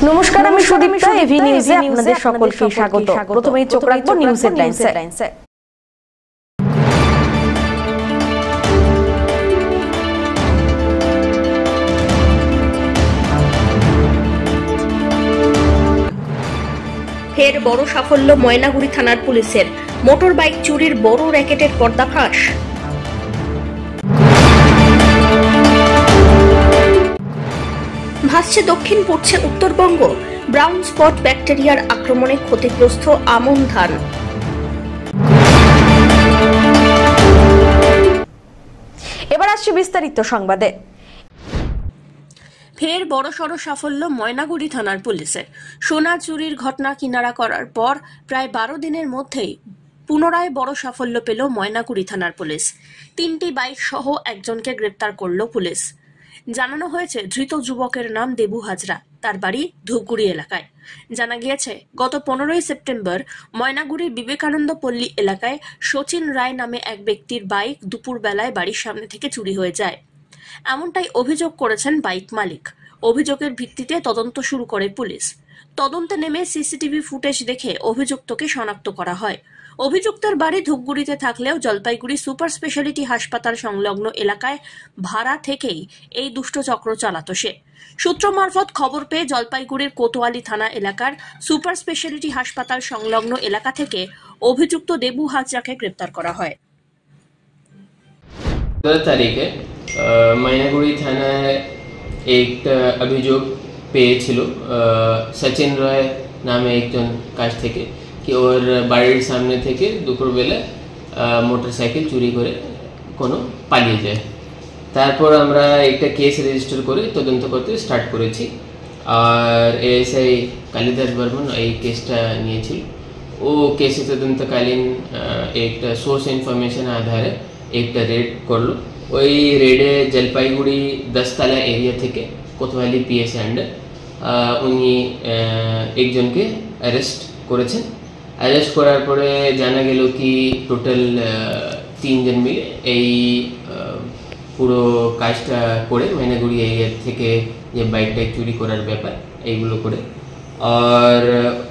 নমস্কার, আমি সুদীপ্তা। এভি নিউজে আপনাদের সকলকে স্বাগত। প্রথমেই চোখ রাখবো নিউজ হেডলাইনসে। ফের বড় সাফল্য ময়নাগুড়ি থানার পুলিশের, মোটর বাইক চুরির বড় র্যাকেটের পর্দাফাঁস। ভাসছে দক্ষিণ, পড়ছে উত্তরবঙ্গ। ব্রাউন স্পট ব্যাকটেরিয়ার আক্রমণে ক্ষতিগ্রস্ত আমন ধান। এবার আসছে বিস্তারিত সংবাদে। ফের বড়সড় সাফল্য ময়নাগুড়ি থানার পুলিশের। সোনা চুরির ঘটনা কিনারা করার পর প্রায় 12 দিনের মধ্যেই পুনরায় বড় সাফল্য পেল ময়নাগুড়ি থানার পুলিশ। 3টি বাইক সহ একজনকে গ্রেপ্তার করল পুলিশ। জানানো হয়েছে ধৃত যুবকের নাম দেবু হাজরা, তার বাড়ি ধূপগুড়ি এলাকায়। জানা গিয়েছে গত 15ই সেপ্টেম্বর ময়নাগুড়ির বিবেকানন্দ পল্লী এলাকায় সচিন রায় নামে এক ব্যক্তির বাইক দুপুর বেলায় বাড়ির সামনে থেকে চুরি হয়ে যায়। এমনটাই অভিযোগ করেছেন বাইক মালিক। অভিযোগের ভিত্তিতে তদন্ত শুরু করে পুলিশ। তদন্তে নেমে সিসিটিভি ফুটেজ দেখে অভিযুক্তকে শনাক্ত করা হয়। অভিযুক্তের বাড়ি ধূপগুড়িতে থাকলেও জলপাইগুড়ি সুপার স্পেশালিটি হাসপাতাল সংলগ্ন এলাকায় ভাড়া থেকেই এই দুষ্ট চক্র চালাতো সে। সূত্র মারফত খবর পেয়ে জলপাইগুড়ির কোতোয়ালি থানা এলাকার সুপার স্পেশালিটি হাসপাতাল সংলগ্ন এলাকা থেকে অভিযুক্ত দেবু হাজরাকে গ্রেপ্তার করা হয়। 10 তারিখে ময়নাগুড়ি থানায় একটা অভিযোগ পেয়েছিল সচিন রায় নামে একজন কাছ থেকে কি ওর বাড়ির সামনে থেকে দুপুরবেলা মোটরসাইকেল চুরি করে কোনো পালিয়ে যায়। তারপর আমরা একটা কেস রেজিস্টার করে তদন্ত করতে স্টার্ট করেছি। আর এএসআই কালিদাস বর্মন এই কেসটা নিয়েছিল। ও কেসে তদন্তকালীন একটা সোর্স ইনফরমেশন আধারে একটা রেড করলো। ওই রেডে জলপাইগুড়ি 10 তালা এরিয়া থেকে কোতোয়ালি পিএস আন্ডার উনি একজনকে অ্যারেস্ট করেছেন। অ্যারেস্ট করার পরে জানা গেল কি টোটাল 3 জন মিলে এই পুরো কাজটা করে ময়নাগুড়ি এরিয়া থেকে যে বাইকটা চুরি করার ব্যাপার এইগুলো করে। আর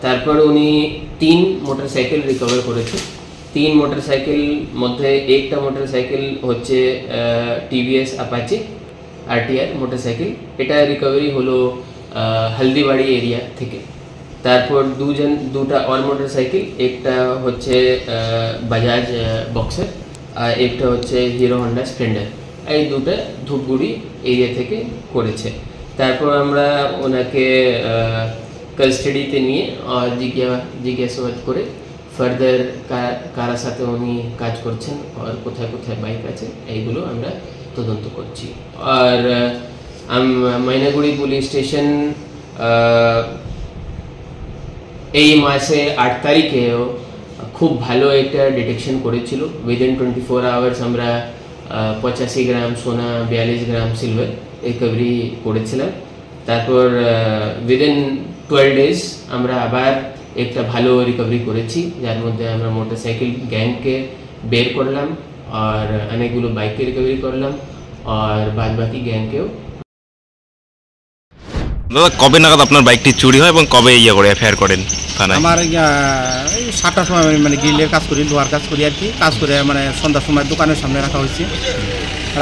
তারপর উনি 3 মোটরসাইকেল রিকভার করেছে। 3 মোটরসাইকেল মধ্যে একটা মোটরসাইকেল হচ্ছে টিভিএস অ্যাপাচি আরটিআর মোটরসাইকেল, এটা রিকভারি হলো হলদিবাড়ি এরিয়া থেকে। তারপর দুটা আর মোটরসাইকেল, একটা হচ্ছে বাজাজ বক্সার আর একটা হচ্ছে হিরো হন্ডা স্প্লেন্ডার, এই দুটা ধূপগুড়ি এরিয়া থেকে করেছে। তারপর আমরা ওনাকে কাস্টাডিতে নিয়ে জিজ্ঞাসাবাদ করে ফার্দার কারা সাথে উনি কাজ করছেন আর কোথায় কোথায় বাইক আছে এইগুলো আমরা তদন্ত করছি। আর ময়নাগুড়ি পুলিশ স্টেশন এই মাসে 8 তারিখেও খুব ভালো একটা ডিটেকশন করেছিল। উইদিন 24 আওয়ার্স আমরা 85 গ্রাম সোনা, 42 গ্রাম সিলভার রিকভারি করেছিলাম। তারপর উইদিন 12 ডেজ আমরা আবার একটা ভালো রিকভারি করেছি, যার মধ্যে আমরা মোটরসাইকেল গ্যাংকে বের করলাম আর অনেকগুলো বাইককে রিকভারি করলাম আর বাদবাকি গ্যাংকেও। দাদা, কবে নাগাদ আপনার বাইকটি চুরি হয় এবং কবে এফআইআর করেন থানায়? আমার এই 7টার সময় মানে গ্রিলের কাজ করি, লোহার কাজ করি আর কি। কাজ করে মানে সন্ধ্যার সময় দোকানের সামনে রাখা হয়েছে।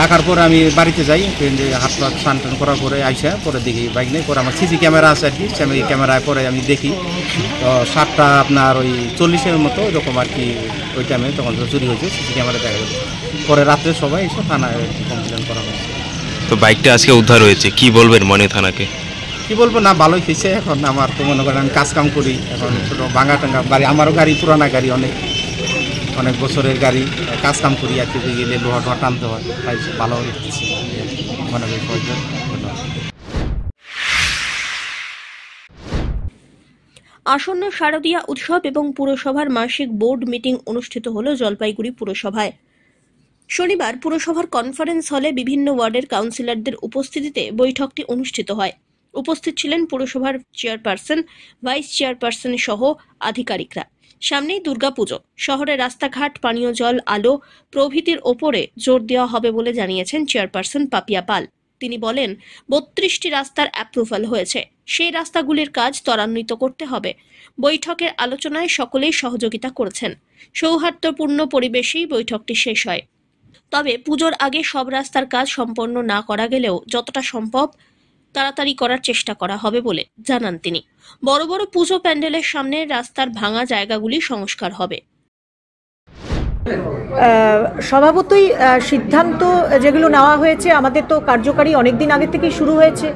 রাখার পরে আমি বাড়িতে যাই, হাত পা স্নান টান করার পরে আইসা পরে দেখি বাইক নেই। পরে আমার সিসি ক্যামেরা আছে আর কি, সিসি ক্যামেরায় পরে আমি দেখি তো 7টা আপনার ওই 40-এর মতো এরকম আর কি ওই টাইমে তখন চুরি হয়েছে, সিসি ক্যামেরা দেখা গেছে। পরে রাত্রে সবাই এসে থানায় কমপ্লেন করা হয়েছে। তো বাইকটা আজকে উদ্ধার হয়েছে, কি বলবেন মনে থানাকে? কি বলবো, না ভালোই হয়েছে। এখন আমার তো মনে করেন আমি কাজ কাম করি, এখন ছোটো ভাঙা টাঙ্গা বাড়ি, আমারও গাড়ি পুরানা গাড়ি, অনেক বছরের গাড়ি, কাজ কাম করি আর কি। গেলে লোহা টোহা টানতে হয়, তাই ভালো হয়েছে মনে করি। আসন্ন শারদীয়া উৎসব এবং পুরসভার মাসিক বোর্ড মিটিং অনুষ্ঠিত হল জলপাইগুড়ি পুরসভায়। শনিবার পুরসভার কনফারেন্স হলে বিভিন্ন ওয়ার্ডের কাউন্সিলরদের উপস্থিতিতে বৈঠকটি অনুষ্ঠিত হয়। উপস্থিত ছিলেন পুরসভার চেয়ারপারসন, ভাইস চেয়ারপারসন সহ আধিকারিকরা। সামনেই দুর্গাপুজো, শহরের রাস্তাঘাট, পানীয় জল, আলো প্রভৃতির ওপরে জোর দেওয়া হবে বলে জানিয়েছেন চেয়ারপারসন পাপিয়া পাল। তিনি বলেন 32টি রাস্তার অ্যাপ্রুভাল হয়েছে, সেই রাস্তাগুলির কাজ ত্বরান্বিত করতে হবে। বৈঠকের আলোচনায় সকলেই সহযোগিতা করেছেন। সৌহার্দ্যপূর্ণ পরিবেশেই বৈঠকটি শেষ হয়। তবে পুজোর আগে সব রাস্তার কাজ সম্পন্ন না করা গেলেও যতটা সম্ভব তাড়াতাড়ি করার চেষ্টা করা হবে বলে জানান তিনি। বড় বড় পুজো প্যান্ডেলের সামনে রাস্তার ভাঙা জায়গাগুলি সংস্কার হবে। স্বভাবতই সিদ্ধান্ত যেগুলো নেওয়া হয়েছে আমাদের তো কার্যকারী অনেক দিন আগে থেকেই শুরু হয়েছে।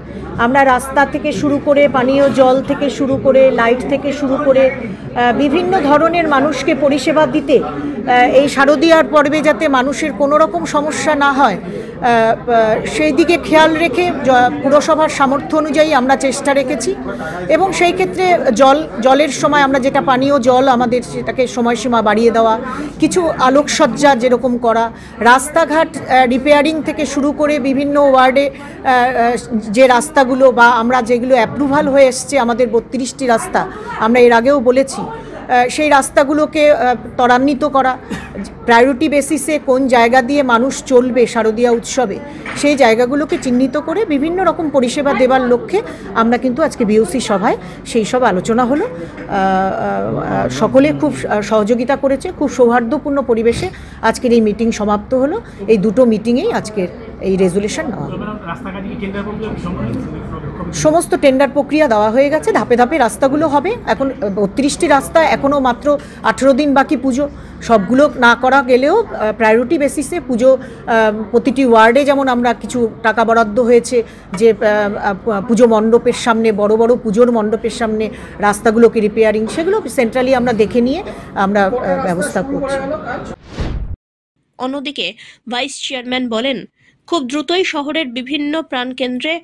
আমরা রাস্তা থেকে শুরু করে পানীয় জল থেকে শুরু করে লাইট থেকে শুরু করে বিভিন্ন ধরনের মানুষকে পরিষেবা দিতে এই শারদীয়ার পর্বে যাতে মানুষের কোনো রকম সমস্যা না হয় সেই দিকে খেয়াল রেখে পুরসভার সামর্থ্য অনুযায়ী আমরা চেষ্টা রেখেছি। এবং সেই ক্ষেত্রে জলের সময় আমরা যেটা পানীয় জল আমাদের সেটাকে সময়সীমা বাড়িয়ে দেওয়া, কিছু আলোকসজ্জা যেরকম করা, রাস্তাঘাট রিপেয়ারিং থেকে শুরু করে বিভিন্ন ওয়ার্ডে যে রাস্তাগুলো বা আমরা যেগুলো অ্যাপ্রুভাল হয়ে এসছে আমাদের 32টি রাস্তা, আমরা এর আগেও বলেছি, সেই রাস্তাগুলোকে ত্বরান্বিত করা, প্রায়োরিটি বেসিসে কোন জায়গা দিয়ে মানুষ চলবে শারদীয়া উৎসবে সেই জায়গাগুলোকে চিহ্নিত করে বিভিন্ন রকম পরিষেবা দেওয়ার লক্ষ্যে আমরা কিন্তু আজকে বিওসি সভায় সেই সব আলোচনা হলো। সকলে খুব সহযোগিতা করেছে, খুব সৌহার্দ্যপূর্ণ পরিবেশে আজকের এই মিটিং সমাপ্ত হলো। এই দুটো মিটিংয়েই আজকের এই রেজুলেশন নেওয়া হলো। সমস্ত টেন্ডার প্রক্রিয়া দেওয়া হয়ে গেছে, ধাপে ধাপে রাস্তাগুলো হবে। এখন 32টি রাস্তা, এখনও মাত্র 18 দিন বাকি পুজো। সবগুলো না করা গেলেও প্রায়োরিটি বেসিসে পুজো প্রতিটি ওয়ার্ডে যেমন আমরা কিছু টাকা বরাদ্দ হয়েছে যে পুজো মণ্ডপের সামনে, বড় বড় পুজোর মণ্ডপের সামনে রাস্তাগুলোকে রিপেয়ারিং, সেগুলো সেন্ট্রালি আমরা দেখে নিয়ে আমরা ব্যবস্থা করছি। অন্যদিকে ভাইস চেয়ারম্যান বলেন, খুব দ্রুতই শহরের বিভিন্ন প্রাণকেন্দ্রে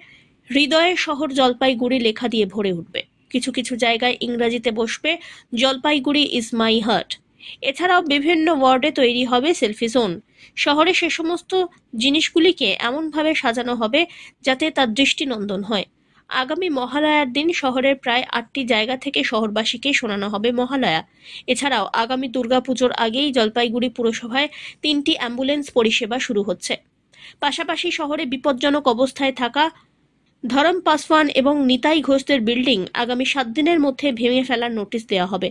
হৃদয়ের শহর জলপাইগুড়ি লেখা দিয়ে ভরে উঠবে। কিছু কিছু জায়গায় ইংরেজিতে বসবে জলপাইগুড়ি ইজ মাই হার্ট। এছাড়াও বিভিন্ন ওয়ার্ডে তৈরি হবে সেলফি জোন। শহরে সে সমস্ত জিনিসগুলিকে এমনভাবে সাজানো হবে যাতে তার দৃষ্টিনন্দন হয়। আগামী মহালয়ার দিন শহরের প্রায় 8টি জায়গা থেকে শহরবাসীকে শোনানো হবে মহালয়া। এছাড়াও আগামী দুর্গাপুজোর আগেই জলপাইগুড়ি পুরসভায় 3টি অ্যাম্বুলেন্স পরিষেবা শুরু হচ্ছে। পাশাপাশি শহরে বিপজ্জনক অবস্থায় থাকা ধরম পাসওয়ান এবং নিতাই ঘোষদের বিল্ডিং আগামী 7 দিনের মধ্যে ভেঙে ফেলার নোটিশ দেওয়া হবে।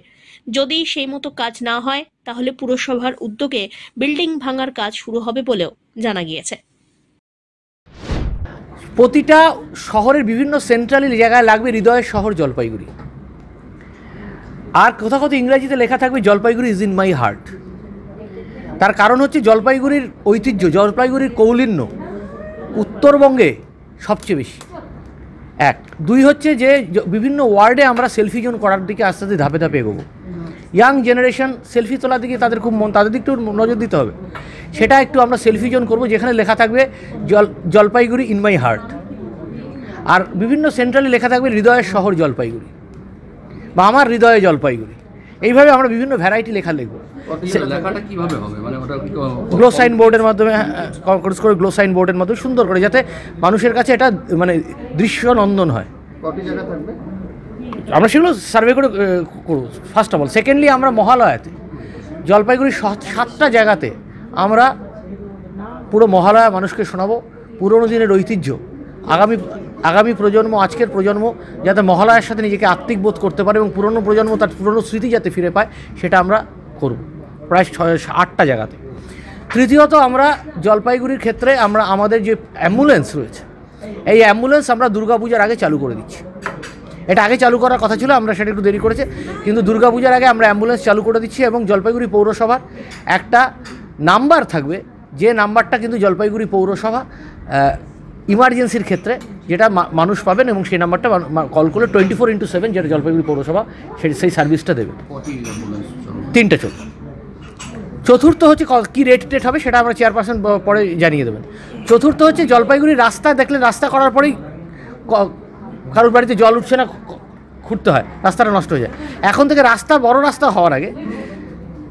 যদি সেই মতো কাজ না হয় তাহলে পুরসভার উদ্যোগে বিল্ডিং ভাঙার কাজ শুরু হবে বলেও জানা গিয়েছে। প্রতিটা শহরের বিভিন্ন সেন্ট্রালি জায়গায় লাগবে হৃদয়ের শহর জলপাইগুড়ি, আর কোথাও কোথাও ইংরেজিতে লেখা থাকবে Jalpaiguri is in my heart. তার কারণ হচ্ছে জলপাইগুড়ির ঐতিহ্য, জলপাইগুড়ির কৌলিন্য উত্তরবঙ্গে সবচেয়ে বেশি। 1, 2 হচ্ছে যে বিভিন্ন ওয়ার্ডে আমরা সেলফি জোন করার দিকে আস্তে আস্তে ধাপে ধাপে এগোবো। ইয়াং জেনারেশন সেলফি তোলার দিকে তাদের খুব তাদের দিকটাও নজর দিতে হবে। সেটা একটু আমরা সেলফি জোন করবো যেখানে লেখা থাকবে জলপাইগুড়ি ইন মাই হার্ট, আর বিভিন্ন সেন্ট্রালে লেখা থাকবে হৃদয়ের শহর জলপাইগুড়ি বা আমার হৃদয়ে জলপাইগুড়ি। এইভাবে আমরা বিভিন্ন ভ্যারাইটি লেখা লিখবো। লেখাটা কিভাবে হবে, মানে ওটা গ্লো সাইন বোর্ডের মাধ্যমে, করে গ্লো সাইন বোর্ডের মাধ্যমে সুন্দর করে, যাতে মানুষের কাছে এটা মানে দৃশ্যনন্দন হয়। কটি জায়গা থাকবে আমরা সেগুলো সার্ভে করে করব ফার্স্ট অফ অল। সেকেন্ডলি আমরা মহালয়াতে জলপাইগুড়ির 7টা জায়গাতে আমরা পুরো মহালয়া মানুষকে শোনাবো। পুরনো দিনের ঐতিহ্য আগামী প্রজন্ম, আজকের প্রজন্ম যাতে মহালয়ার সাথে নিজেকে আত্মিক বোধ করতে পারে এবং পুরনো প্রজন্ম তার পুরনো স্মৃতি যাতে ফিরে পায়, সেটা আমরা করব প্রায় 8টা জায়গাতে। তৃতীয়ত, আমরা জলপাইগুড়ির ক্ষেত্রে আমরা আমাদের যে অ্যাম্বুলেন্স রয়েছে, এই অ্যাম্বুলেন্স আমরা দুর্গাপূজার আগে চালু করে দিচ্ছি। এটা আগে চালু করার কথা ছিল, আমরা সেটা একটু দেরি করেছে, কিন্তু দুর্গাপূজার আগে আমরা অ্যাম্বুলেন্স চালু করে দিচ্ছি। এবং জলপাইগুড়ি পৌরসভার একটা নাম্বার থাকবে, যে নাম্বারটা কিন্তু জলপাইগুড়ি পৌরসভা ইমার্জেন্সির ক্ষেত্রে যেটা মানুষ পাবেন, এবং সেই নাম্বারটা কল করলে 24x7 যেটা জলপাইগুড়ি পৌরসভা সেই সার্ভিসটা দেবে। 3টে চলবে। চতুর্থ হচ্ছে কী রেট হবে সেটা আমরা চেয়ারপারসন পরে জানিয়ে দেবেন। চতুর্থ হচ্ছে জলপাইগুড়ির রাস্তা দেখলে রাস্তা করার পরেই কারোর বাড়িতে জল উঠছে না, খুঁড়তে হয়, রাস্তাটা নষ্ট হয়ে যায়। এখন থেকে রাস্তা, বড় রাস্তা হওয়ার আগে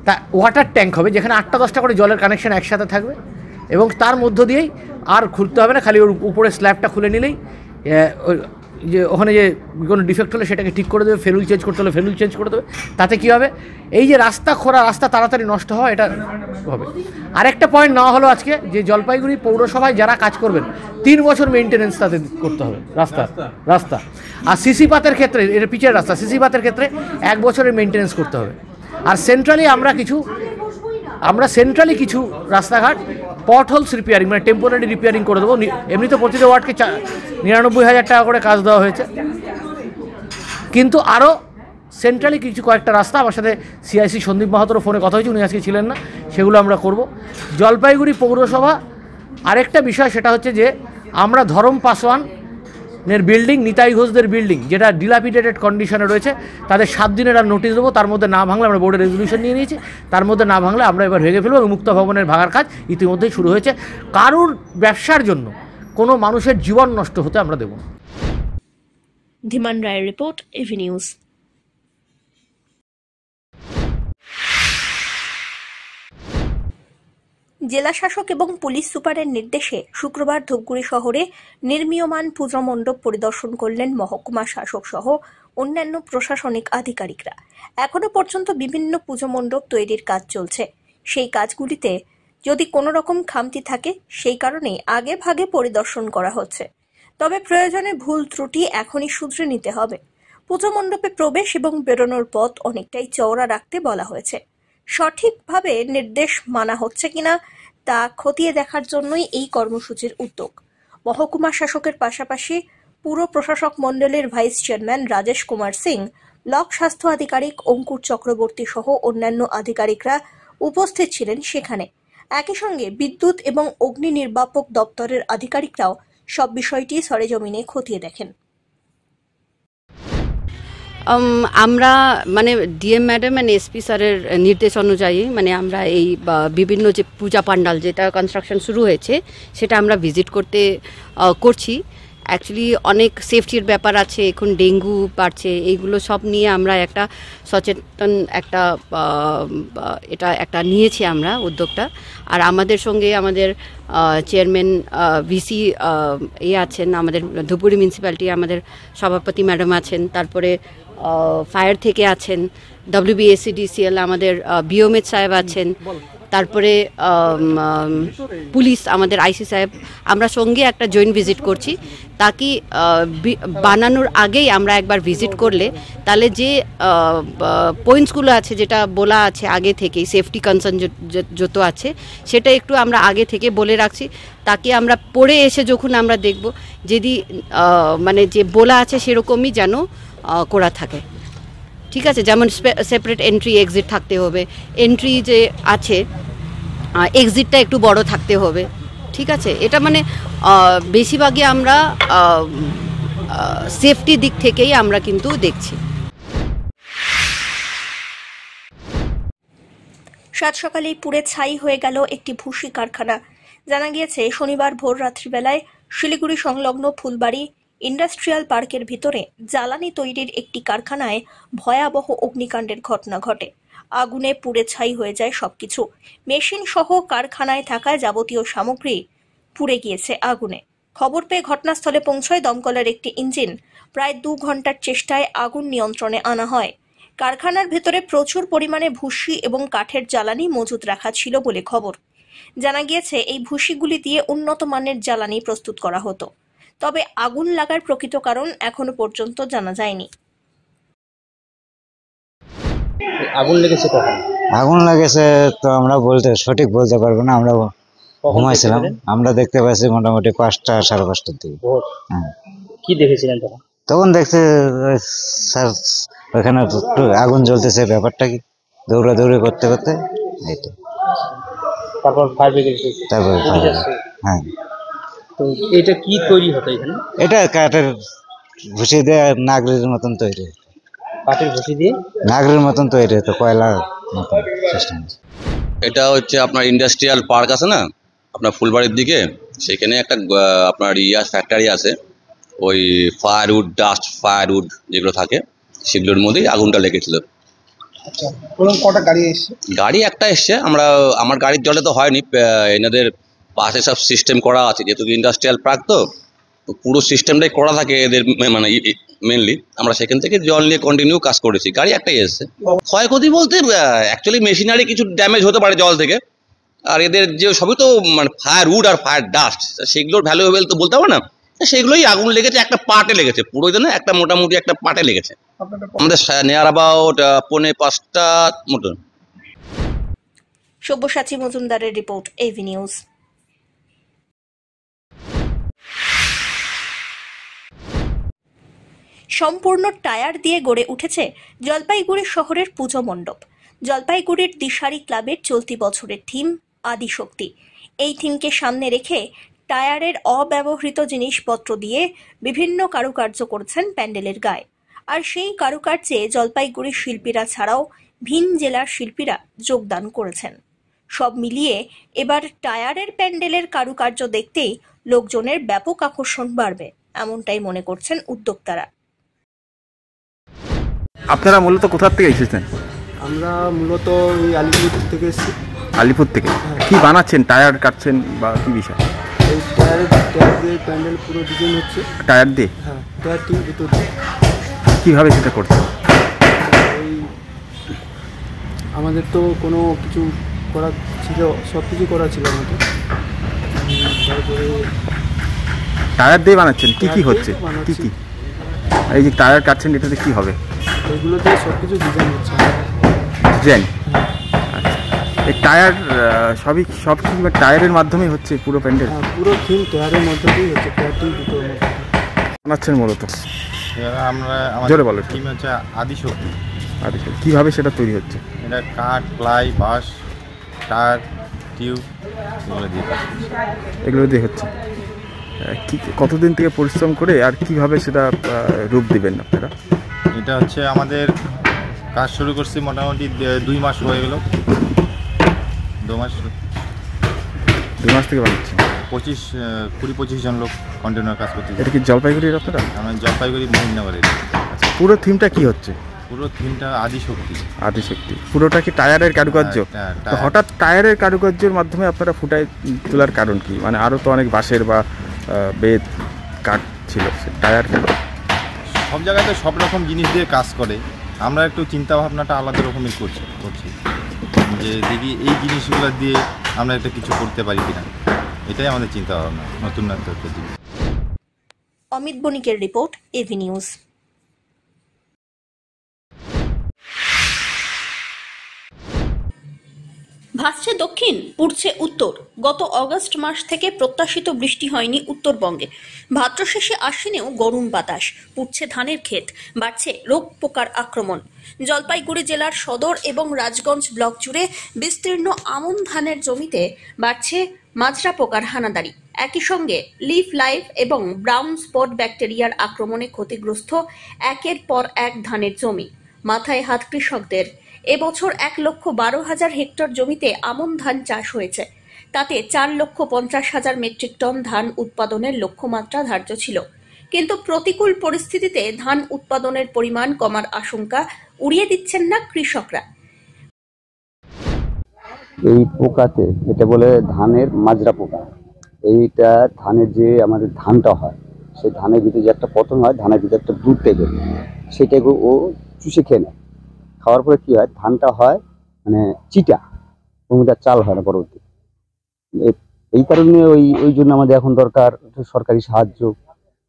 তা ওয়াটার ট্যাঙ্ক হবে, যেখানে 8টা-10টা করে জলের কানেকশন একসাথে থাকবে, এবং তার মধ্য দিয়েই আর খুঁড়তে হবে না, খালি ওর উপরে স্ল্যাবটা খুলে নিলেই যে ওখানে যে কোনো ডিফেক্ট হলে সেটাকে ঠিক করে দেবে, ফেরুল চেঞ্জ করতে হলে ফেরুল চেঞ্জ করে দেবে। তাতে কী হবে, এই যে রাস্তা খোঁড়া, রাস্তা তাড়াতাড়ি নষ্ট হয়, এটা হবে। আরেকটা পয়েন্ট নেওয়া হলো আজকে, যে জলপাইগুড়ি পৌরসভায় যারা কাজ করবেন 3 বছর মেনটেনেন্স তাতে করতে হবে রাস্তা। আর সিসি পাতের ক্ষেত্রে, এটা পিচের রাস্তা, সিসি পাতের ক্ষেত্রে 1 বছরের মেনটেনেন্স করতে হবে। আর সেন্ট্রালি সেন্ট্রালি কিছু রাস্তাঘাট পট হোলস রিপেয়ারিং, মানে টেম্পোরারি রিপেয়ারিং করে দেবো। এমনিতে প্রতিটা ওয়ার্ডকে 99,000 টাকা করে কাজ দেওয়া হয়েছে, কিন্তু আরও সেন্ট্রালি কিছু কয়েকটা রাস্তা, আমার সাথে সিআইসি সন্দীপ মাহাতোর ফোনে কথা হয়েছে, উনি আজকে ছিলেন না, সেগুলো আমরা করব। জলপাইগুড়ি পৌরসভা আরেকটা বিষয়, সেটা হচ্ছে যে আমরা ধরম পাসওয়ানের বিল্ডিং, নিতাই ঘোষদের বিল্ডিং, যেটা ডিলাপিডেটেড কন্ডিশনে রয়েছে, তাদের 7 দিনের আর নোটিশ দেবো। তার মধ্যে না ভাঙলে, আমরা বোর্ডে রেজলিউশন নিয়ে নিয়েছি, তার মধ্যে না ভাঙলে আমরা এবার ভেঙে ফেলবো। এবং মুক্ত ভবনের ভাঙার কাজ ইতিমধ্যেই শুরু হয়েছে। কারুর ব্যবসার জন্য কোনো মানুষের জীবন নষ্ট হতে আমরা দেব না। ধীমান রায়ের রিপোর্ট, এভি নিউজ। জেলাশাসক এবং পুলিশ সুপারের নির্দেশে শুক্রবার ধূপগুড়ি শহরে নির্মীয়মান পুজো মণ্ডপ পরিদর্শন করলেন মহকুমা শাসক সহ অন্যান্য প্রশাসনিক আধিকারিকরা। এখনো পর্যন্ত বিভিন্ন পুজো মণ্ডপ তৈরির কাজ চলছে। সেই কাজগুলিতে যদি কোনো রকম খামতি থাকে, সেই কারণে আগে ভাগে পরিদর্শন করা হচ্ছে। তবে প্রয়োজনে ভুল ত্রুটি এখনই শুধরে নিতে হবে। পুজো মণ্ডপে প্রবেশ এবং বেরোনোর পথ অনেকটাই চওড়া রাখতে বলা হয়েছে। সঠিকভাবে নির্দেশ মানা হচ্ছে কিনা তা খতিয়ে দেখার জন্যই এই কর্মসূচির উদ্যোগ। মহকুমা শাসকের পাশাপাশি পুর প্রশাসক মণ্ডলের vice chairman Rajesh Kumar Singh, block স্বাস্থ্য আধিকারিক অঙ্কুর চক্রবর্তী সহ অন্যান্য আধিকারিকরা উপস্থিত ছিলেন সেখানে। একই সঙ্গে বিদ্যুৎ এবং অগ্নি নির্বাপক দপ্তরের আধিকারিকরাও সব বিষয়টি সরেজমিনে খতিয়ে দেখেন। আমরা মানে ডিএম ম্যাডাম অ্যান্ড এসপি স্যারের নির্দেশ অনুযায়ী মানে আমরা এই বিভিন্ন যে পূজা পান্ডাল যেটা কনস্ট্রাকশন শুরু হয়েছে সেটা আমরা ভিজিট করছি। অ্যাকচুয়ালি অনেক সেফটির ব্যাপার আছে, এখন ডেঙ্গু বাড়ছে, এইগুলো সব নিয়ে আমরা একটা সচেতন একটা নিয়েছি আমরা উদ্যোগটা। আর আমাদের সঙ্গে আমাদের চেয়ারম্যান ভিসি আছেন, আমাদের ধূপগুড়ি মিউনিসিপ্যালিটি আমাদের সভাপতি ম্যাডাম আছেন, তারপরে ফায়ার থেকে আছেন, WBSCDCL আমাদের বিওমেদ সাহেব আছেন, তারপরে পুলিশ আমাদের আইসি সাহেব, আমরা সঙ্গে একটা জয়েন্ট ভিজিট করছি। তাকে বানানোর আগেই আমরা একবার ভিজিট করলে তাহলে যে পয়েন্টসগুলো আছে যেটা বলা আছে আগে থেকেই, সেফটি কনসার্ন যত আছে সেটা একটু আমরা আগে থেকে বলে রাখছি, তাকে আমরা পড়ে এসে যখন আমরা দেখব যদি মানে যে বলা আছে সেরকমই যেন করা থাকে। ঠিক আছে, যেমন সেপারেট এন্ট্রি এক্সিট থাকতে হবে, এন্ট্রি যে আছে এক্সিটটা একটু বড় থাকতে হবে। ঠিক আছে, এটা মানে বেশিরভাগই আমরা সেফটি দিক থেকেই আমরা কিন্তু দেখছি। সাত সকালেই পুড়ে ছাই হয়ে গেল একটি ভুসি কারখানা। জানা গিয়েছে শনিবার ভোর রাত্রিবেলায় শিলিগুড়ি সংলগ্ন ফুলবাড়ি ইন্ডাস্ট্রিয়াল পার্কের ভিতরে জ্বালানি তৈরির একটি কারখানায় ভয়াবহ অগ্নিকাণ্ডের ঘটনা ঘটে। আগুনে পুড়ে ছাই হয়ে যায় সবকিছু। মেশিন সহ কারখানায় থাকা যাবতীয় সামগ্রী পুড়ে গিয়েছে আগুনে। খবর পেয়ে ঘটনাস্থলে পৌঁছয় দমকলের একটি ইঞ্জিন। প্রায় 2 ঘন্টার চেষ্টায় আগুন নিয়ন্ত্রণে আনা হয়। কারখানার ভেতরে প্রচুর পরিমাণে ভুসি এবং কাঠের জ্বালানি মজুত রাখা ছিল বলে খবর। জানা গিয়েছে এই ভুসিগুলি দিয়ে উন্নত মানের জ্বালানি প্রস্তুত করা হতো। তবে আগুন লাগার প্রকৃত কারণ এখনো পর্যন্ত জানা যায়নি। আগুন লেগেছে কখন? আগুন লেগেছে তো আমরা সঠিক বলতে পারবো না। আমরা ঘুমাইছিলাম, আমরা দেখতে পাইছি মোটামুটি 5টা 5:30টার দিকে। কি দেখেছিলেন তখন? তখন দেখতে স্যার ওখানে আগুন জ্বলতেছে, ব্যাপারটা কি দৌড়াদৌড়ি করতে করতে এইটা, তারপর ফায়ার ব্রিগেড এসেছে। তারপর হ্যাঁ। তো এটা কি তৈরি হতো এখানে? এটা কাঠের ভুসি দিয়ে নাগরির মতন তৈরি, কাঠের ভুসি দিয়ে নাগরির মতন তৈরি হতো, কয়লার মতন সিস্টেম। এটা হচ্ছে আপনার ইন্ডাস্ট্রিয়াল পার্ক আছে না আপনার ফুলবাড়ির দিকে, সেখানে একটা আপনার ফ্যাক্টরি আছে, ওই ফায়ারউড, ডাস্ট ফায়ারউড যেগুলো থাকে সেগুলোর মধ্যেই আগুনটা লেগেছিল। আচ্ছা, কটা গাড়ি এসছে? গাড়ি একটা এসছে, আমার গাড়ির জলে তো হয়নি, এনাদের পাশে সব সিস্টেম করা আছে, যেহেতু ইন্ডাস্ট্রিয়াল পার্ক তো পুরো সিস্টেমটাই করা থাকে এদের, মানে মেনলি আমরা সেখান থেকে জল নিয়ে কন্টিনিউ কাজ করেছি। গাড়ি একটাই এসছে। ক্ষয়ক্ষতি বলতে অ্যাকচুয়ালি মেশিনারি কিছু ড্যামেজ হতে পারে জল থেকে, আর এদের যে সবই তো মানে ফায়ার উড আর ফায়ার ডাস্ট, সেগুলোর ভ্যালুয়েবল তো বলতে হবে না, সেগুলোই আগুন লেগেছে, একটা পার্টে লেগেছে, পুরো না, একটা মোটামুটি একটা পার্টে লেগেছে। আমাদের নিয়ার অ্যাবাউট 4:45 মতন। সব্যসাচী মজুমদারের রিপোর্ট, এভি নিউজ। সম্পূর্ণ টায়ার দিয়ে গড়ে উঠেছে জলপাইগুড়ি শহরের পুজো মণ্ডপ। জলপাইগুড়ির দিশারি ক্লাবের চলতি বছরের থিম আদিশক্তি। এই থিমকে সামনে রেখে টায়ারের অব্যবহৃত জিনিসপত্র দিয়ে বিভিন্ন কারুকার্য করছেন প্যান্ডেলের গায়ে। আর সেই কারুকার্যে জলপাইগুড়ির শিল্পীরা ছাড়াও ভিন জেলার শিল্পীরা যোগদান করেছেন। সব মিলিয়ে এবার টায়ারের প্যান্ডেলের কারুকার্য দেখতেই লোকজনের ব্যাপক আকর্ষণ বাড়বে, এমনটাই মনে করছেন উদ্যোক্তারা। আপনারা মূলত কোথা থেকে এসেছেন? আমরা মূলত এই আলিপুর থেকে এসেছি। আলিপুর থেকে কি বানাচ্ছেন? টায়ার কাটছেন বা কি বিষয়? এই টায়ার দিয়ে প্যান্ডেল পুরো ডিজাইন হচ্ছে। টায়ার দিয়ে? হ্যাঁ, টায়ার ঠিক ভিতর দিয়ে। কীভাবে সেটা করছেন? ওই আমাদের তো কোনো কিছু করা ছিল, সব কিছু করা ছিল আমাদের। তারপরে টায়ার দিয়ে বানাচ্ছেন? কি কি হচ্ছে? কি কি এই যে টায়ার কাটছেন এটাতে কি হবে? এগুলো দিয়ে সব কিছু ডিজাইন হচ্ছে। ডিজাইন? আচ্ছা, এই টায়ার সব কিছু টায়ারের মাধ্যমেই হচ্ছে পুরো প্যান্ডেল? পুরো থিম টায়ারের মধ্যে দিয়েই হচ্ছে। টায়ারটির ভিতর বানাচ্ছেন মূলত? আমরা জোরে বলো। থিম হচ্ছে আদিশক্তি। আদিশক্তি কীভাবে সেটা তৈরি হচ্ছে? এটা কাঠ, প্লাই, বাঁশ, টায়ার, টিউব এগুলো দিয়ে হচ্ছে। কতদিন থেকে পরিশ্রম করে আর কিভাবে সেটা রূপ দিবেন আপনারা? এটা হচ্ছে আমাদের কাজ শুরু করছি মোটামুটি 2 মাস হয়ে গেল। 2 মাস থেকে বানাচ্ছি। 20-25 জন লোক কন্টিনিউ কাজ করতে। এটা কি জলপাইগুড়ির আপনারা? আমরা জলপাইগুড়ি মহিনগরের। আচ্ছা, পুরো থিমটা কি হচ্ছে? পুরো থিমটা আদিশক্তি। আদিশক্তি পুরোটা কি টায়ারের কারুকার্য? হঠাৎ টায়ারের কারুকার্যের মাধ্যমে আপনারা ফুটায় তোলার কারণ কি? মানে আরও তো অনেক বাঁশের বা বেত কাঠ ছিল, টায়ার কেন? সব জায়গায় তো সব রকম জিনিস দিয়ে কাজ করে, আমরা একটু চিন্তা ভাবনাটা আলাদা রকমের করছি যে দেখি এই জিনিসগুলো দিয়ে আমরা একটা কিছু করতে পারি কিনা, এটাই আমাদের চিন্তা ভাবনা, নতুন একটা জিনিস। অমিত বণিকের রিপোর্ট, এভি নিউজ। ভাসছে দক্ষিণ, পুড়ছে উত্তর। গত অগস্ট মাস থেকে প্রত্যাশিত বৃষ্টি হয়নি উত্তরবঙ্গে। ভাদ্র শেষে আশ্বিনেও গরম বাতাস, পুড়ছে ধানের ক্ষেত, বাড়ছে রোগ পোকার আক্রমণ। জলপাইগুড়ি জেলার সদর এবং রাজগঞ্জ ব্লক জুড়ে বিস্তীর্ণ আমন ধানের জমিতে বাড়ছে মাজরা পোকার হানাদারি। একই সঙ্গে লিফ লাইভ এবং ব্রাউন স্পট ব্যাকটেরিয়ার আক্রমণে ক্ষতিগ্রস্ত একের পর এক ধানের জমি। মাথায় হাত কৃষকদের। এবছর 1,12,000 হেক্টর জমিতে আমন ধান চাষ হয়েছে। তাতে 4,50,000 মেট্রিক টন ধান উৎপাদনের লক্ষ্যমাত্রা ধার্য ছিল। কিন্তু প্রতিকূল পরিস্থিতিতে ধান উৎপাদনের পরিমাণ কমার আশঙ্কা উড়িয়ে দিচ্ছেন না কৃষকরা। এই পোকাতে এটা বলে ধানের মাজরা পোকা। এইটা ধানের যে আমাদের ধানটা হয়, সেই ধানের ভিতরে যে একটা পতন হয়, ধানের ভিতরে একটা দুধ টাইপের, সেটাকে ও চুষে খেয়ে নেয়। খাওয়ার পরে কি হয়, ধানটা হয় মানে চিটা, জমিটা চাল হয় না পরবর্তী। এই কারণে ওই জন্য আমাদের এখন দরকার সরকারি সাহায্য,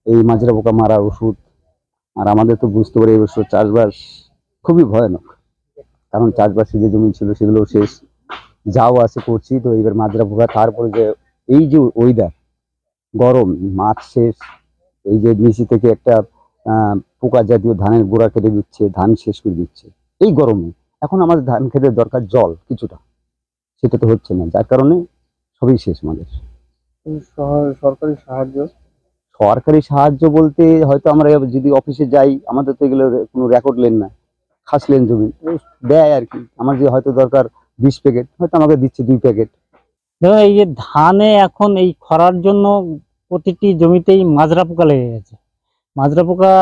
এই মাজরা পোকা মারার ওষুধ। আর আমাদের তো বুঝতে পারি এবছর চাষবাস খুবই ভয়ানক, কারণ চাষবাসে যে জমি ছিল সেগুলো শেষ, যাও আছে করছি তো এবার মাজরা পোকা। তারপরে যে এই যে ওয়েদার গরম, মাছ শেষ, এই যে নিচে থেকে একটা পোকা জাতীয় ধানের গোড়া কেটে দিচ্ছে, ধান শেষ করে দিচ্ছে এই গরমে। এখন আমাদের ধান খেতে দরকার জল কিছুটা, সেটা তো হচ্ছে না, যার কারণে সবই শেষ আমাদের। সরকারি সাহায্য বলতে হয়তো আমরা যদি অফিসে যাই, আমাদের তো এগুলো কোনো রেকর্ড লেন না, খাস লেন জমি দেয় আর কি। আমার যে হয়তো দরকার 20 প্যাকেট, হয়তো আমাকে দিচ্ছে 2 প্যাকেট। দেখো এই যে ধানে এখন এই খরার জন্য প্রতিটি জমিতেই মাজরা পোকা লেগে গেছে। মাজরা পোকা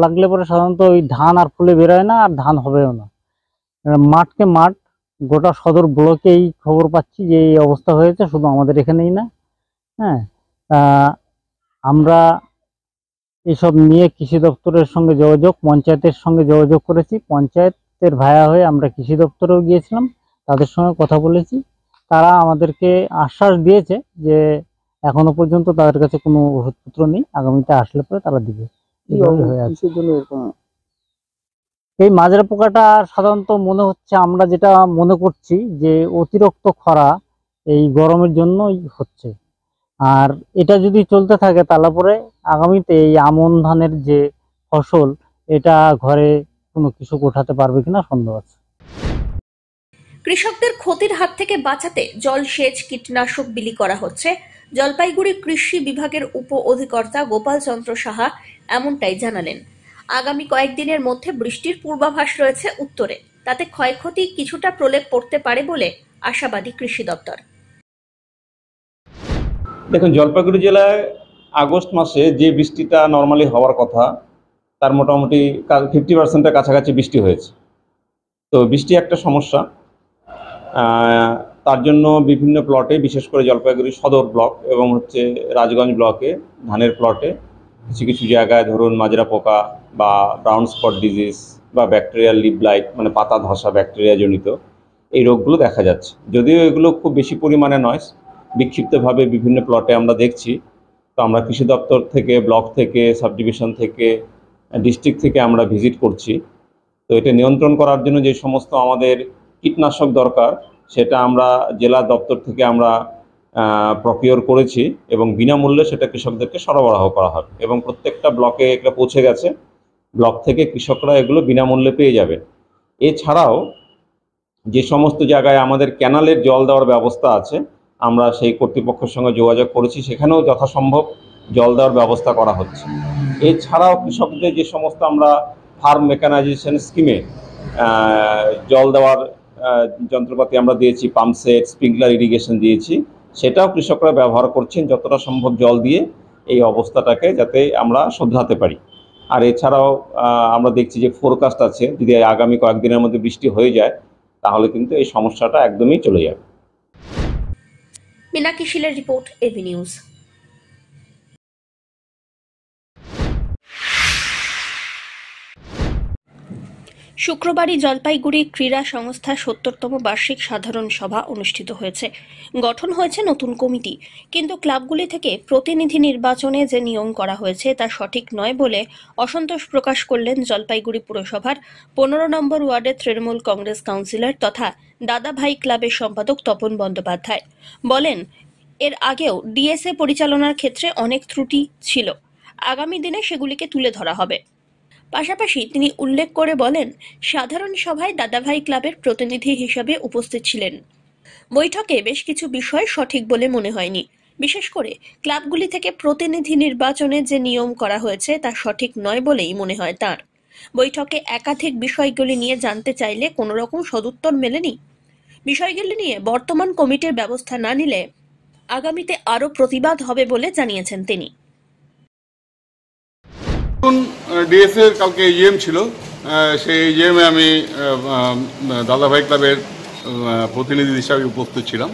লাগলে পরে সাধারণত ওই ধান আর ফুলে বেরোয় না, আর ধান হবেও না। মাঠকে মাঠ, গোটা সদর ব্লকে এই খবর পাচ্ছি যে এই অবস্থা হয়েছে, শুধু আমাদের এখানেই না। হ্যাঁ, আমরা এসব নিয়ে কৃষি দপ্তরের সঙ্গে যোগাযোগ, পঞ্চায়েতের সঙ্গে যোগাযোগ করেছি। পঞ্চায়েতের ভায়া হয়ে আমরা কৃষি দপ্তরেও গিয়েছিলাম, তাদের সঙ্গে কথা বলেছি। তারা আমাদেরকে আশ্বাস দিয়েছে যে এখনো পর্যন্ত তাদের কাছে কোনো ওষুধপত্র নেই, আগামীতে আসলে পরে তারা দিবে। এই মাজরা পোকাটা সাধারণত মনে হচ্ছে, আমরা যেটা মনে করছি যে অতিরিক্ত খরা এই গরমের জন্যই হচ্ছে। আর এটা যদি চলতে থাকে তাহলে পরে আগামীতে এই আমন ধানের যে ফসল, এটা ঘরে কোনো কৃষক ওঠাতে পারবে কিনা সন্দেহ আছে। কৃষকদের ক্ষতির হাত থেকে বাঁচাতে জলসেচ, কীটনাশক বিলি করা হচ্ছে। জলপাইগুড়ি কৃষি বিভাগের উপ অধিকর্তা গোপাল চন্দ্র সাহা এমনটাই জানালেন। আগামী কয়েকদিনের মধ্যে বৃষ্টির পূর্বাভাস রয়েছে উত্তরে, তাতে ক্ষয়ক্ষতি কিছুটা প্রলেপ পড়তে পারে বলে আশাবাদী কৃষি দপ্তর। দেখুন, জলপাইগুড়ি জেলায় আগস্ট মাসে যে বৃষ্টিটা নর্মালি হওয়ার কথা, তার মোটামুটি 50%-এর কাছাকাছি বৃষ্টি হয়েছে। তো বৃষ্টি একটা সমস্যা, তার জন্য বিভিন্ন প্লটে, বিশেষ করে জলপাইগুড়ি সদর ব্লক এবং রাজগঞ্জ ব্লকে ধানের প্লটে কিছু কিছু জায়গায় ধরুন মাজরা পোকা বা ব্রাউন স্পট ডিজিজ বা ব্যাকটেরিয়াল লিভ লাইট, মানে পাতা ধসা ব্যাকটেরিয়া জনিত এই রোগগুলো দেখা যাচ্ছে। যদিও এগুলো খুব বেশি পরিমাণে নয়, বিক্ষিপ্তভাবে বিভিন্ন প্লটে আমরা দেখছি। তো আমরা কৃষি দপ্তর থেকে, ব্লক থেকে, সাব ডিভিশন থেকে, ডিস্ট্রিক্ট থেকে আমরা ভিজিট করছি। তো এটা নিয়ন্ত্রণ করার জন্য যে সমস্ত আমাদের কীটনাশক দরকার, সেটা আমরা জেলা দপ্তর থেকে আমরা প্রকিওর করেছি এবং বিনামূল্যে সেটা কৃষকদেরকে সরবরাহ করা হবে এবং প্রত্যেকটা ব্লকে এটা পৌঁছে গেছে। ব্লক থেকে কৃষকরা এগুলো বিনামূল্যে পেয়ে যাবে। এছাড়াও যে সমস্ত জায়গায় আমাদের ক্যানালের জল দেওয়ার ব্যবস্থা আছে, আমরা সেই কর্তৃপক্ষের সঙ্গে যোগাযোগ করেছি, সেখানেও যথাসম্ভব জল দেওয়ার ব্যবস্থা করা হচ্ছে। এছাড়াও কৃষকদের যে সমস্ত আমরা ফার্ম মেকানাইজেশন স্কিমে জল দেওয়ার যন্ত্রপাতি আমরা দিয়েছি, পাম্প সেট, স্প্রিংকলার ইরিগেশন দিয়েছি, সেটাও কৃষকরা ব্যবহার করছেন যতটা সম্ভব জল দিয়ে এই অবস্থাটাকে যাতে আমরা শোধরাতে পারি। আর এছাড়াও আমরা দেখছি যে ফোরকাস্ট আছে, যদি আগামী কয়েকদিনের মধ্যে বৃষ্টি হয়ে যায় তাহলে কিন্তু এই সমস্যাটা একদমই চলে যাবে। Minaki শিলের report, AB news. শুক্রবারই Jalpaiguri ক্রীড়া সংস্থা ৭০তম বার্ষিক সাধারণ সভা অনুষ্ঠিত হয়েছে। গঠন হয়েছে নতুন কমিটি, কিন্তু ক্লাবগুলি থেকে প্রতিনিধি নির্বাচনে যে নিয়ম করা হয়েছে তা সঠিক নয় বলে অসন্তোষ প্রকাশ করলেন জলপাইগুড়ি পুরসভার ১৫ নম্বর ওয়ার্ডের তৃণমূল কংগ্রেস কাউন্সিলর তথা দাদাভাই ক্লাবের সম্পাদক তপন বন্দ্যোপাধ্যায়। বলেন, এর আগেও ডিএসএ পরিচালনার ক্ষেত্রে অনেক ত্রুটি ছিল, আগামী দিনে সেগুলিকে তুলে ধরা হবে। পাশাপাশি তিনি উল্লেখ করে বলেন, সাধারণ সভায় দাদাভাই ক্লাবের প্রতিনিধি হিসাবে উপস্থিত ছিলেন। বৈঠকে বেশ কিছু বিষয় সঠিক বলে মনে হয়নি, বিশেষ করে ক্লাবগুলি থেকে প্রতিনিধি নির্বাচনে যে নিয়ম করা হয়েছে তা সঠিক নয় বলেই মনে হয় তাঁর। বৈঠকে একাধিক বিষয়গুলি নিয়ে জানতে চাইলে কোনো রকম সদুত্তর মেলেনি। বিষয়গুলি নিয়ে বর্তমান কমিটির ব্যবস্থা না নিলে আগামীতে আরও প্রতিবাদ হবে বলে জানিয়েছেন তিনি। ডিএসএর কালকে ইএম ছিল, সেই ইএমে আমি দাদাভাই ক্লাবের প্রতিনিধি হিসাবে উপস্থিত ছিলাম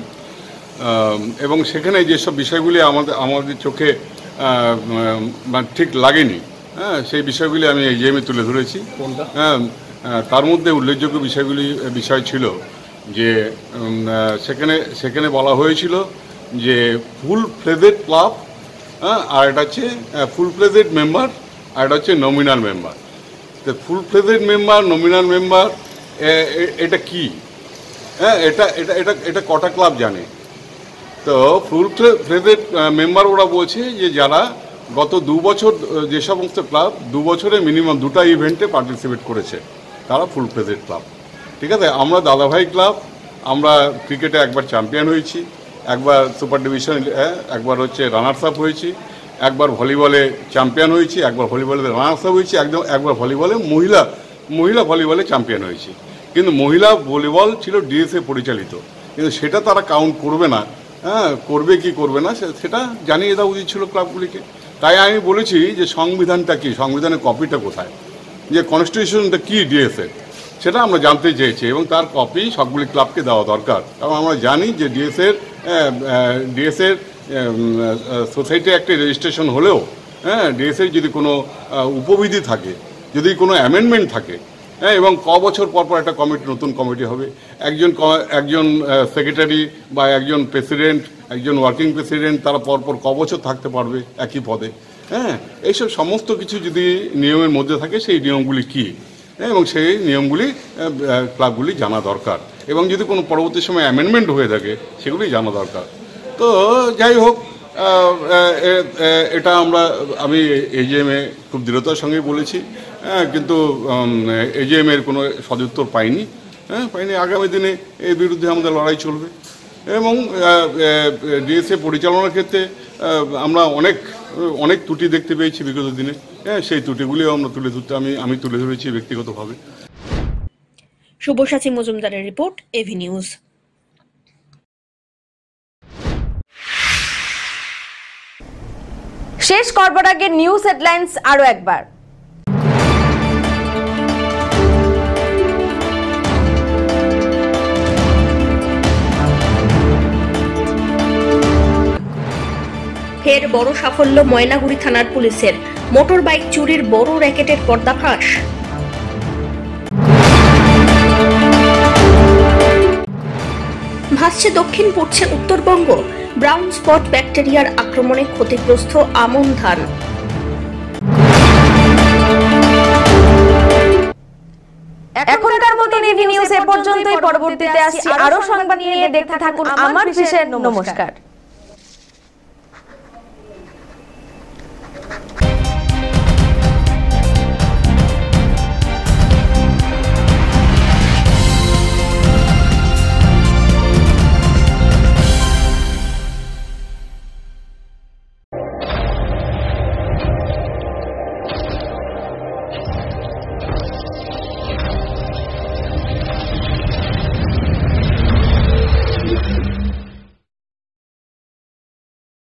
এবং সেখানে যেসব বিষয়গুলি আমাদের চোখে ঠিক লাগেনি, সেই বিষয়গুলি আমি ইএমে তুলে ধরেছি। তার মধ্যে উল্লেখযোগ্য বিষয় ছিল যে সেখানে বলা হয়েছিল যে ফুল ফ্লেজেড ক্লাব, আর এটা হচ্ছে ফুল ফ্লেজেড মেম্বার, আর এটা হচ্ছে নমিনাল মেম্বার। তো full fledged member, nominal member এটা কি? এটা কটা ক্লাব জানে? তো ফুল ফ্লেজেড মেম্বার ওরা বলছে যে যারা গত 2 বছর, যে সমস্ত ক্লাব 2 বছরে মিনিমাম 2টা ইভেন্টে পার্টিসিপেট করেছে, তারা ফুল ফ্লেজেড ক্লাব। ঠিক আছে, আমরা দাদাভাই ক্লাব, আমরা ক্রিকেটে একবার চ্যাম্পিয়ন হয়েছি, একবার সুপার ডিভিশন, একবার রানার্স আপ হয়েছি, একবার ভলিবলে চ্যাম্পিয়ন হয়েছি, একবার ভলিবলে রানার্স আপ হয়েছি, একবার ভলিবলে মহিলা ভলিবলে চ্যাম্পিয়ন হয়েছি। কিন্তু মহিলা ভলিবল ছিল ডিএসএ পরিচালিত, কিন্তু সেটা তারা কাউন্ট করবে না। করবে কি করবে না সেটা জানিয়ে দেওয়া উচিত ছিল ক্লাবগুলিকে। তাই আমি বলেছি যে সংবিধানটা কি, সংবিধানের কপিটা কোথায়, যে কনস্টিটিউশনটা কি ডিএসএ, সেটা আমরা জানতে চেয়েছি এবং তার কপি সবগুলি ক্লাবকে দেওয়া দরকার। কারণ আমরা জানি যে ডিএসএর সোসাইটি অ্যাক্টে রেজিস্ট্রেশন হলেও হ্যাঁ ডিএসের যদি কোনো উপবিধি থাকে, যদি কোনো অ্যামেন্ডমেন্ট থাকে, হ্যাঁ এবং বছর পর পর একটা কমিটি, নতুন কমিটি হবে, একজন সেক্রেটারি বা একজন প্রেসিডেন্ট, একজন ওয়ার্কিং প্রেসিডেন্ট, তারা পরপর বছর থাকতে পারবে একই পদে। হ্যাঁ এইসব সমস্ত কিছু যদি নিয়মের মধ্যে থাকে, সেই নিয়মগুলি কী এবং সেই নিয়মগুলি ক্লাবগুলি জানা দরকার, এবং যদি কোনো পরবর্তী সময় অ্যামেন্ডমেন্ট হয়ে থাকে সেগুলি জানা দরকার। তো যাই হোক, এটা আমি এজিএমে খুব দৃঢ়তার সঙ্গে বলেছি, কিন্তু এজিএমের কোনো সদুত্তর পাইনি। আগামী দিনে এর বিরুদ্ধে আমাদের লড়াই চলবে এবং ডিএসএ পরিচালনার ক্ষেত্রে আমরা অনেক ত্রুটি দেখতে পেয়েছি বিগত দিনে। সেই ত্রুটিগুলিও আমরা আমি তুলে ধরেছি ব্যক্তিগতভাবে। শুভসাচী মজুমদারের রিপোর্ট, এভি নিউজ। শেষ করবার আগে নিউজ হেডলাইন্স আরো একবার। ফের বড় সাফল্য ময়নাগুড়ি থানার পুলিশের, মোটর বাইক চুরির বড় র্যাকেটের পর্দাফাঁস। ভাসছে দক্ষিণ পড়ছে উত্তরবঙ্গ, ব্রাউন স্পট ব্যাকটেরিয়ার আক্রমণে ক্ষতিগ্রস্ত আমন ধান। এখনকার মতো এভি নিউজ এ পর্যন্তই। পরবর্তীতে আসছি আরো সংবাদ নিয়ে, দেখতে থাকুন আমার বিশেষ। নমস্কার।